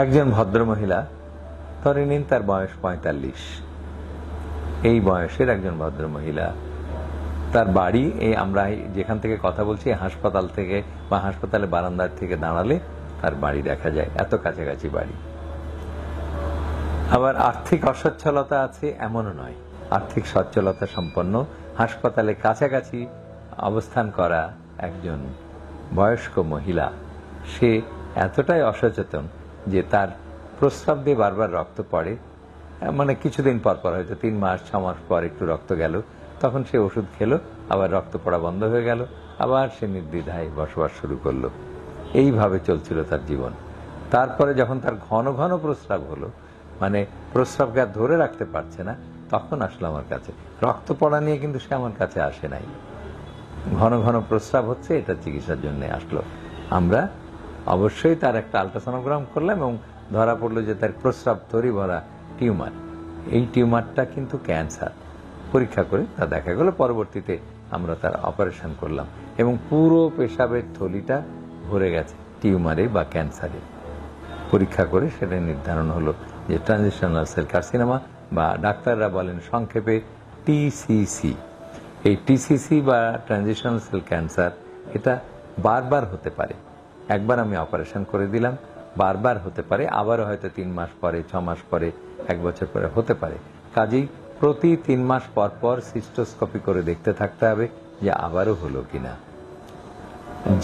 একজন ভদ্রমহিলা, ধরে নিন তার বয়স ৪৫, এই বয়সের একজন ভদ্রমহিলা, তার বাড়ি এই আমরা যেখান থেকে কথা বলছি হাসপাতাল থেকে বা হাসপাতালের বারান্দার থেকে দাঁড়ালে তার বাড়ি দেখা যায়, এত কাছাকাছি বাড়ি। আবার আর্থিক অসচ্ছলতা আছে এমনও নয়, আর্থিক সচ্ছলতা সম্পন্ন হাসপাতালে কাছাকাছি অবস্থান করা একজন বয়স্ক মহিলা, সে এতটাই অসচেতন যে তার প্রস্রাব দিয়ে বারবার রক্ত পড়ে, মানে কিছুদিন পর পর, হয়তো ৩ মাস ৬ মাস পর একটু রক্ত গেল, তখন সে ওষুধ খেলো, আবার রক্ত পড়া বন্ধ হয়ে গেল, আবার সে নির্দ্বিধায় বসবাস শুরু করলো। এইভাবে চলছিল তার জীবন। তারপরে যখন তার ঘন ঘন প্রস্রাব হলো, মানে প্রস্রাবকে আর ধরে রাখতে পারছে না, তখন আসলো আমার কাছে। রক্ত পড়া নিয়ে কিন্তু সে আমার কাছে আসে নাই, ঘন ঘন প্রস্রাব হচ্ছে এটা চিকিৎসার জন্য আসলো। আমরা অবশ্যই তার একটা আলট্রাসোনোগ্রাম করলাম এবং ধরা পড়লো যে তার প্রস্রাব থলি ভরা টিউমার, এই টিউমারটা কিন্তু ক্যান্সার। পরীক্ষা করে তা দেখা গেল, পরবর্তীতে আমরা তার অপারেশন করলাম এবং পুরো পেশাবের থলিটা ভরে গেছে টিউমারে বা ক্যান্সারে। পরীক্ষা করে সেটা নির্ধারণ হলো যে ট্রানজিশনাল সেল কার্সিনোমা, বা ডাক্তাররা বলেন সংক্ষেপে টিসিসি। এই টিসিসি বা ট্রানজিশনাল সেল ক্যান্সার, এটা বারবার হতে পারে। একবার আমি অপারেশন করে দিলাম, বারবার হতে পারে, আবারও হয়তো ৩ মাস পরে, ৬ মাস পরে, ১ বছর পরে হতে পারে। কাজেই প্রতি 3 মাস পর পর সিস্টোস্কোপি করে দেখতে থাকতে হবে যে আবারও হলো কিনা।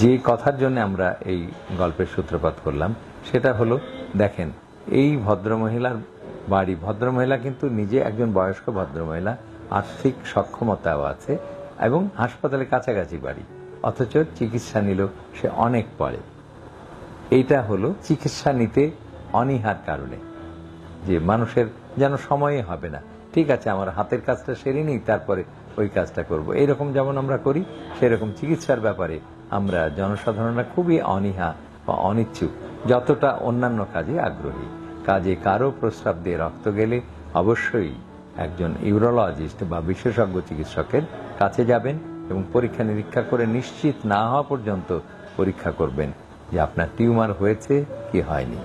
যে কথার জন্য আমরা এই গল্পের সূত্রপাত করলাম সেটা হলো, দেখেন এই ভদ্রমহিলার বাড়ি, ভদ্রমহিলা কিন্তু নিজে একজন বয়স্ক ভদ্রমহিলা, আর্থিক সক্ষমতাও আছে এবং হাসপাতালে কাছাকাছি বাড়ি, অথচ চিকিৎসা নিল সে অনেক পরে। এইটা হলো চিকিৎসা নিতে অনীহার কারণে, যে মানুষের যেন সময়ে হবে না, ঠিক আছে আমার হাতের কাজটা সেরে নিই তারপরে ওই কাজটা করব, এইরকম যেমন আমরা করি, সেরকম চিকিৎসার ব্যাপারে আমরা জনসাধারণরা খুবই অনীহা বা অনিচ্ছুক, যতটা অন্যান্য কাজে আগ্রহী। কাজে কারো প্রস্রাব দিয়ে রক্ত গেলে অবশ্যই একজন ইউরোলজিস্ট বা বিশেষজ্ঞ চিকিৎসকের কাছে যাবেন এবং পরীক্ষা নিরীক্ষা করে নিশ্চিত না হওয়া পর্যন্ত পরীক্ষা করবেন যে আপনার টিউমার হয়েছে কি হয়নি।